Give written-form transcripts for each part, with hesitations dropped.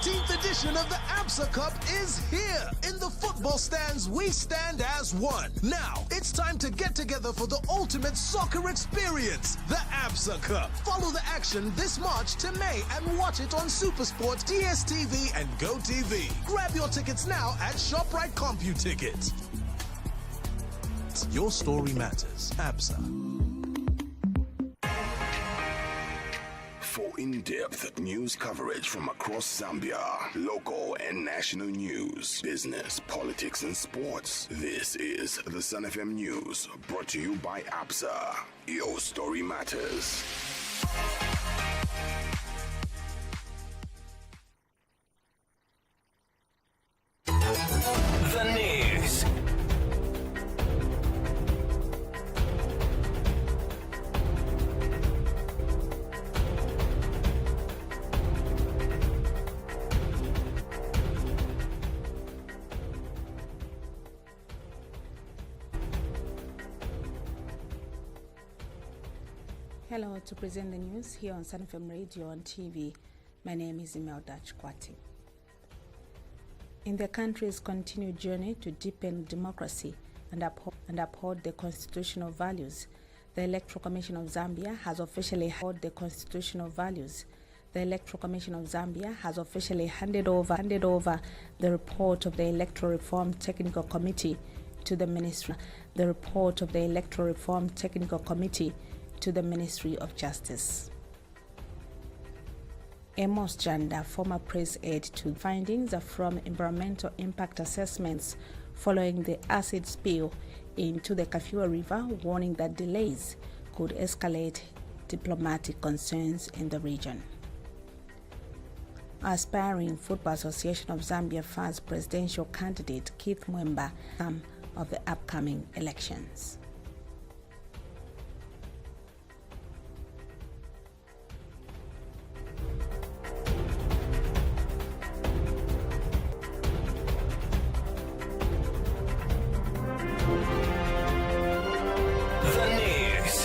18th edition of the ABSA Cup is here. In the football stands, we stand as one. Now, it's time to get together for the ultimate soccer experience, the ABSA Cup. Follow the action this March to May and watch it on SuperSport, DSTV, and GoTV. Grab your tickets now at ShopRite CompuTicket. Your story matters. ABSA. For in-depth news coverage from across Zambia, local and national news, business, politics, and sports, this is the Sun FM News, brought to you by ABSA. Your story matters. The news. Hello, to present the news here on Sun FM Radio and TV. My name is Imelda Chikwati. In the country's continued journey to deepen democracy and uphold the constitutional values, the Electoral Commission of Zambia has officially handed over the report of the Electoral Reform Technical Committee to the Ministry. To the Ministry of Justice. Amos Janda, former press aide, to findings from environmental impact assessments following the acid spill into the Kafua River, warning that delays could escalate diplomatic concerns in the region. Aspiring Football Association of Zambia fans presidential candidate Keith Mwemba of the upcoming elections.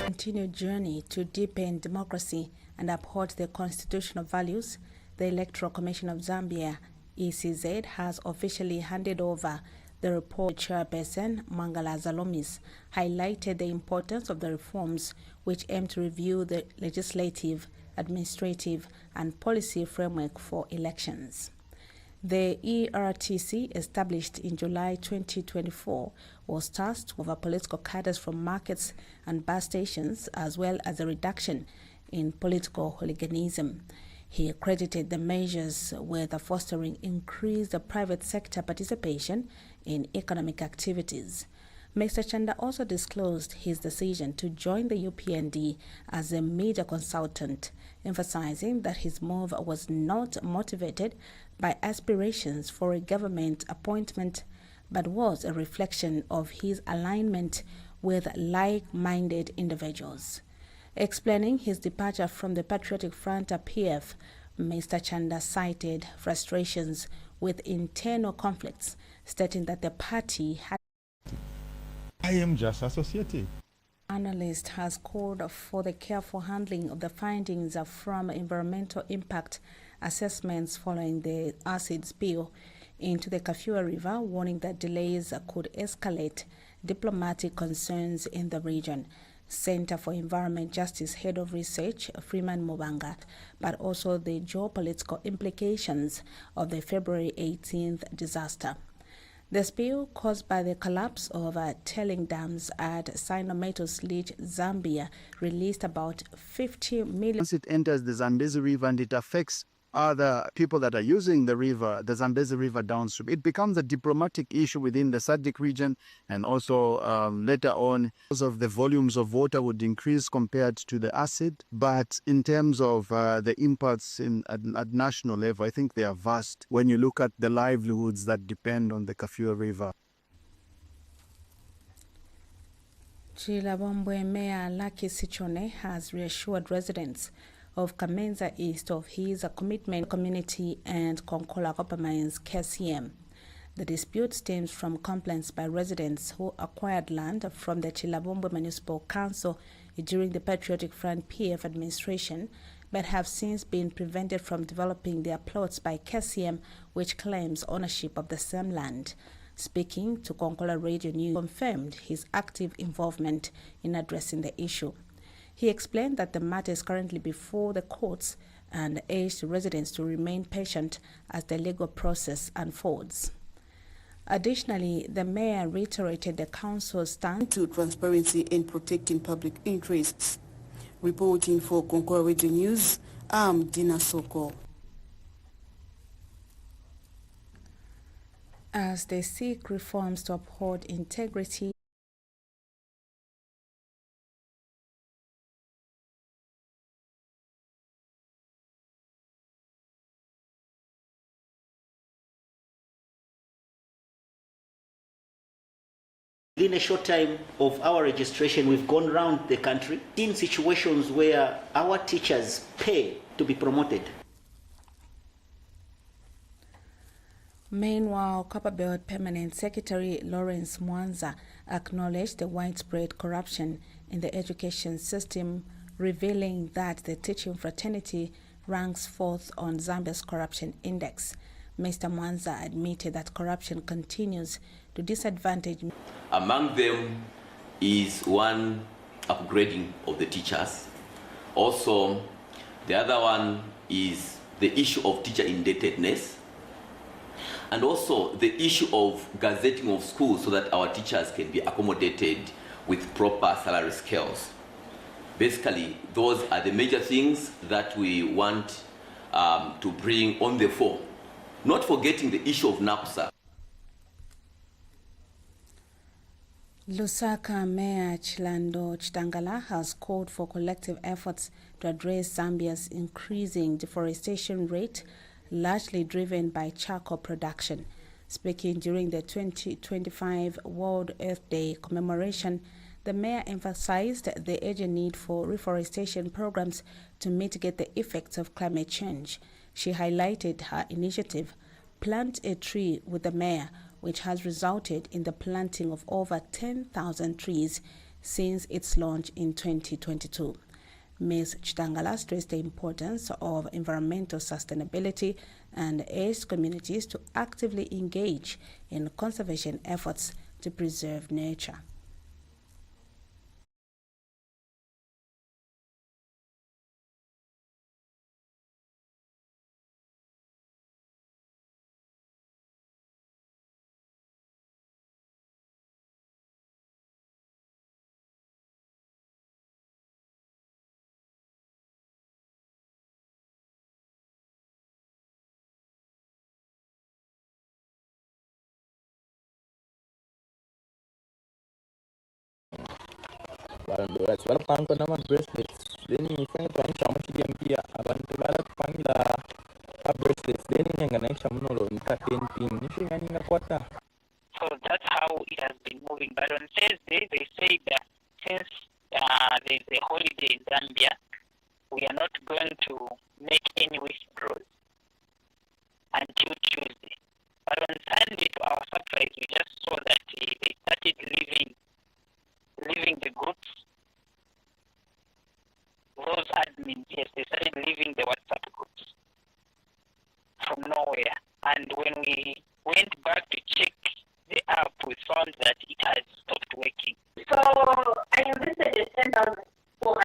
Continued journey to deepen democracy and uphold the constitutional values, the Electoral Commission of Zambia, ECZ, has officially handed over the report. Chairperson Mangala Zalomis highlighted the importance of the reforms which aim to review the legislative, administrative, and policy framework for elections. The ERTC, established in July 2024, was tasked with political cadres from markets and bus stations, as well as a reduction in political hooliganism. He credited the measures with fostering increased private sector participation in economic activities. Mr. Chanda also disclosed his decision to join the UPND as a media consultant, emphasizing that his move was not motivated by aspirations for a government appointment, but was a reflection of his alignment with like-minded individuals. Explaining his departure from the Patriotic Front PF, Mr. Chanda cited frustrations with internal conflicts, stating that the party had I am just associated. Analyst has called for the careful handling of the findings from environmental impact assessments following the acid spill into the Kafua River, warning that delays could escalate diplomatic concerns in the region. Center for Environment Justice Head of Research, Freeman Mubanga, but also the geopolitical implications of the February 18th disaster. The spill, caused by the collapse of tailing dams at Sinometo Sledge, Zambia, released about 50 million. Once it enters the Zambezi River and it affects other people that are using the river, the Zambezi River downstream, it becomes a diplomatic issue within the SADC region, and also later on, because of the volumes of water would increase compared to the acid. But in terms of the impacts at national level, I think they are vast when you look at the livelihoods that depend on the Kafua River. Chilabombwe Mayor Lucky Sichone has reassured residents of Kamenza East of his commitment community and Konkola Coppermines KCM. The dispute stems from complaints by residents who acquired land from the Chilabombwe Municipal Council during the Patriotic Front PF administration but have since been prevented from developing their plots by KCM, which claims ownership of the same land. Speaking to Konkola Radio News, confirmed his active involvement in addressing the issue. He explained that the matter is currently before the courts and urged residents to remain patient as the legal process unfolds. Additionally, the mayor reiterated the council's stand to transparency and protecting public interests. Reporting for Konkola Radio News, I'm Dina Soko. As they seek reforms to uphold integrity within a short time of our registration, we've gone around the country in situations where our teachers pay to be promoted. Meanwhile, Copperbelt Permanent Secretary Lawrence Mwanza acknowledged the widespread corruption in the education system, revealing that the teaching fraternity ranks fourth on Zambia's corruption index. Mr. Mwanza admitted that corruption continues to disadvantage. Among them is one, upgrading of the teachers. Also, the other one is the issue of teacher indebtedness, and also the issue of gazetting of schools so that our teachers can be accommodated with proper salary scales. Basically, those are the major things that we want to bring on the fore. Not forgetting the issue of NAPSA. Lusaka Mayor Chilando Chitangala has called for collective efforts to address Zambia's increasing deforestation rate, largely driven by charcoal production. Speaking during the 2025 World Earth Day commemoration, the mayor emphasized the urgent need for reforestation programs to mitigate the effects of climate change. She highlighted her initiative, Plant a Tree with the Mayor, which has resulted in the planting of over 10,000 trees since its launch in 2022. Ms. Chitangala stressed the importance of environmental sustainability and urged communities to actively engage in conservation efforts to preserve nature. Balapangko naman bracelets. Then isang ito ang siya mo si Gambia. Abantu balapang la bracelets. Then yung ganang siya mo nolo. Nika 10 pin. Yung ganang nakwata. So that's how it has been moving. But on Thursday, they say that since there's a holiday in Zambia, we are not going to make any withdrawals until Tuesday. But on Sunday, to our surprise, we just saw that they started leaving the groups. Those admins, yes, they started leaving the WhatsApp groups from nowhere. And when we went back to check the app, we found that it had stopped working. So I invested 10,000